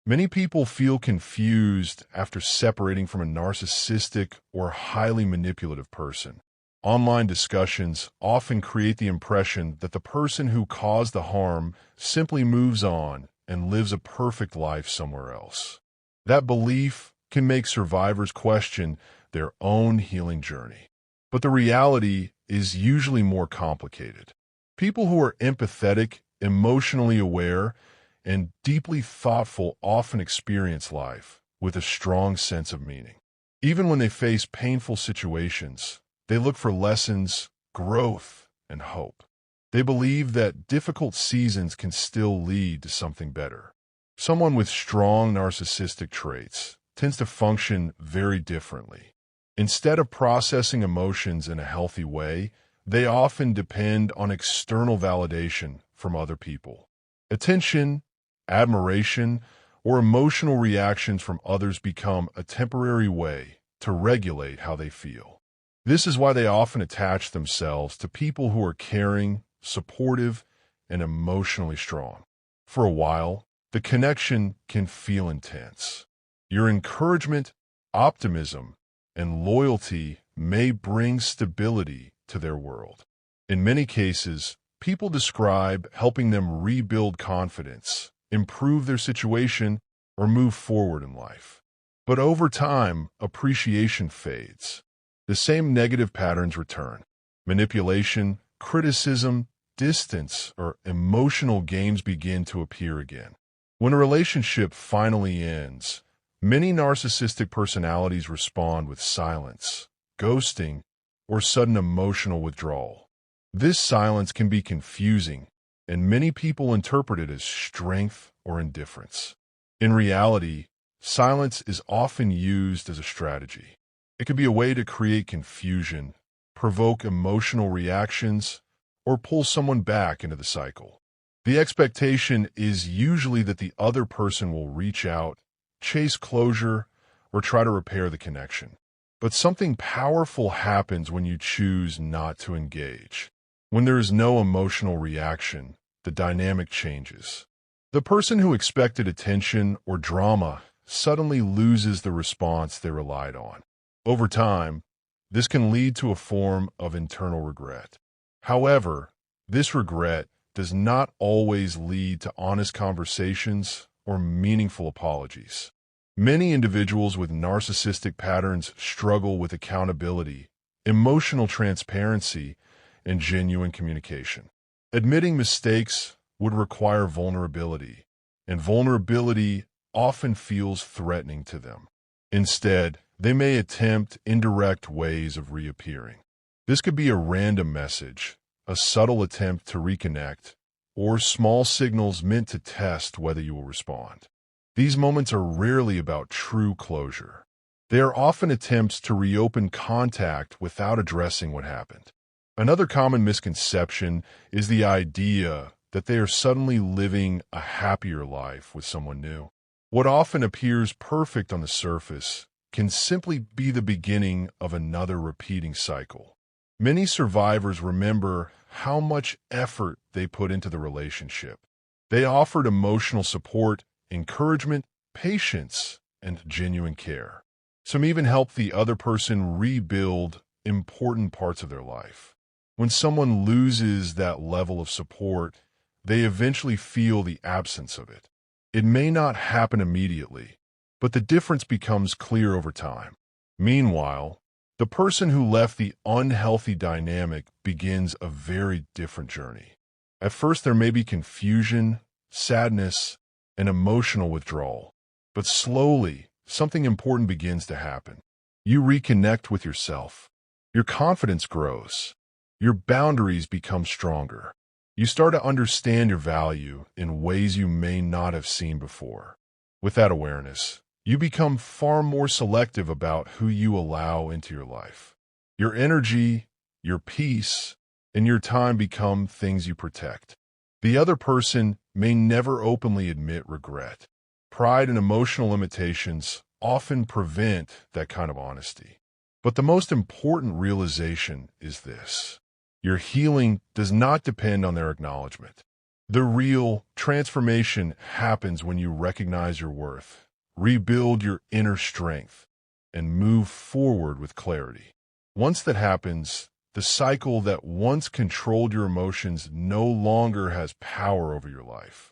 Many people feel confused after separating from a narcissistic or highly manipulative person. Online discussions often create the impression that the person who caused the harm simply moves on and lives a perfect life somewhere else. That belief can make survivors question their own healing journey. But the reality is usually more complicated. People who are empathetic, emotionally aware, and deeply thoughtful often experience life with a strong sense of meaning. Even when they face painful situations, they look for lessons, growth, and hope. They believe that difficult seasons can still lead to something better. Someone with strong narcissistic traits tends to function very differently. Instead of processing emotions in a healthy way, they often depend on external validation from other people. Attention, admiration, or emotional reactions from others become a temporary way to regulate how they feel. This is why they often attach themselves to people who are caring, supportive, and emotionally strong. For a while, the connection can feel intense. Your encouragement, optimism, and loyalty may bring stability to their world. In many cases, people describe helping them rebuild confidence, improve their situation, or move forward in life. But over time, appreciation fades. The same negative patterns return. Manipulation, criticism, distance, or emotional games begin to appear again. When a relationship finally ends, many narcissistic personalities respond with silence, ghosting, or sudden emotional withdrawal. This silence can be confusing, and many people interpret it as strength or indifference. In reality, silence is often used as a strategy. It can be a way to create confusion, provoke emotional reactions, or pull someone back into the cycle. The expectation is usually that the other person will reach out, chase closure, or try to repair the connection. But something powerful happens when you choose not to engage. When there is no emotional reaction, the dynamic changes. The person who expected attention or drama suddenly loses the response they relied on. Over time, this can lead to a form of internal regret. However, this regret does not always lead to honest conversations or meaningful apologies. Many individuals with narcissistic patterns struggle with accountability, emotional transparency, and genuine communication. Admitting mistakes would require vulnerability, and vulnerability often feels threatening to them. Instead, they may attempt indirect ways of reappearing. This could be a random message, a subtle attempt to reconnect, or small signals meant to test whether you will respond. These moments are rarely about true closure. They are often attempts to reopen contact without addressing what happened. Another common misconception is the idea that they are suddenly living a happier life with someone new. What often appears perfect on the surface can simply be the beginning of another repeating cycle. Many survivors remember how much effort they put into the relationship. They offered emotional support, encouragement, patience, and genuine care. Some even helped the other person rebuild important parts of their life. When someone loses that level of support, they eventually feel the absence of it. It may not happen immediately, but the difference becomes clear over time. Meanwhile, the person who left the unhealthy dynamic begins a very different journey. At first, there may be confusion, sadness, and emotional withdrawal, but slowly, something important begins to happen. You reconnect with yourself. Your confidence grows. Your boundaries become stronger. You start to understand your value in ways you may not have seen before. With that awareness, you become far more selective about who you allow into your life. Your energy, your peace, and your time become things you protect. The other person may never openly admit regret. Pride and emotional limitations often prevent that kind of honesty. But the most important realization is this: your healing does not depend on their acknowledgement. The real transformation happens when you recognize your worth, rebuild your inner strength, and move forward with clarity. Once that happens, the cycle that once controlled your emotions no longer has power over your life.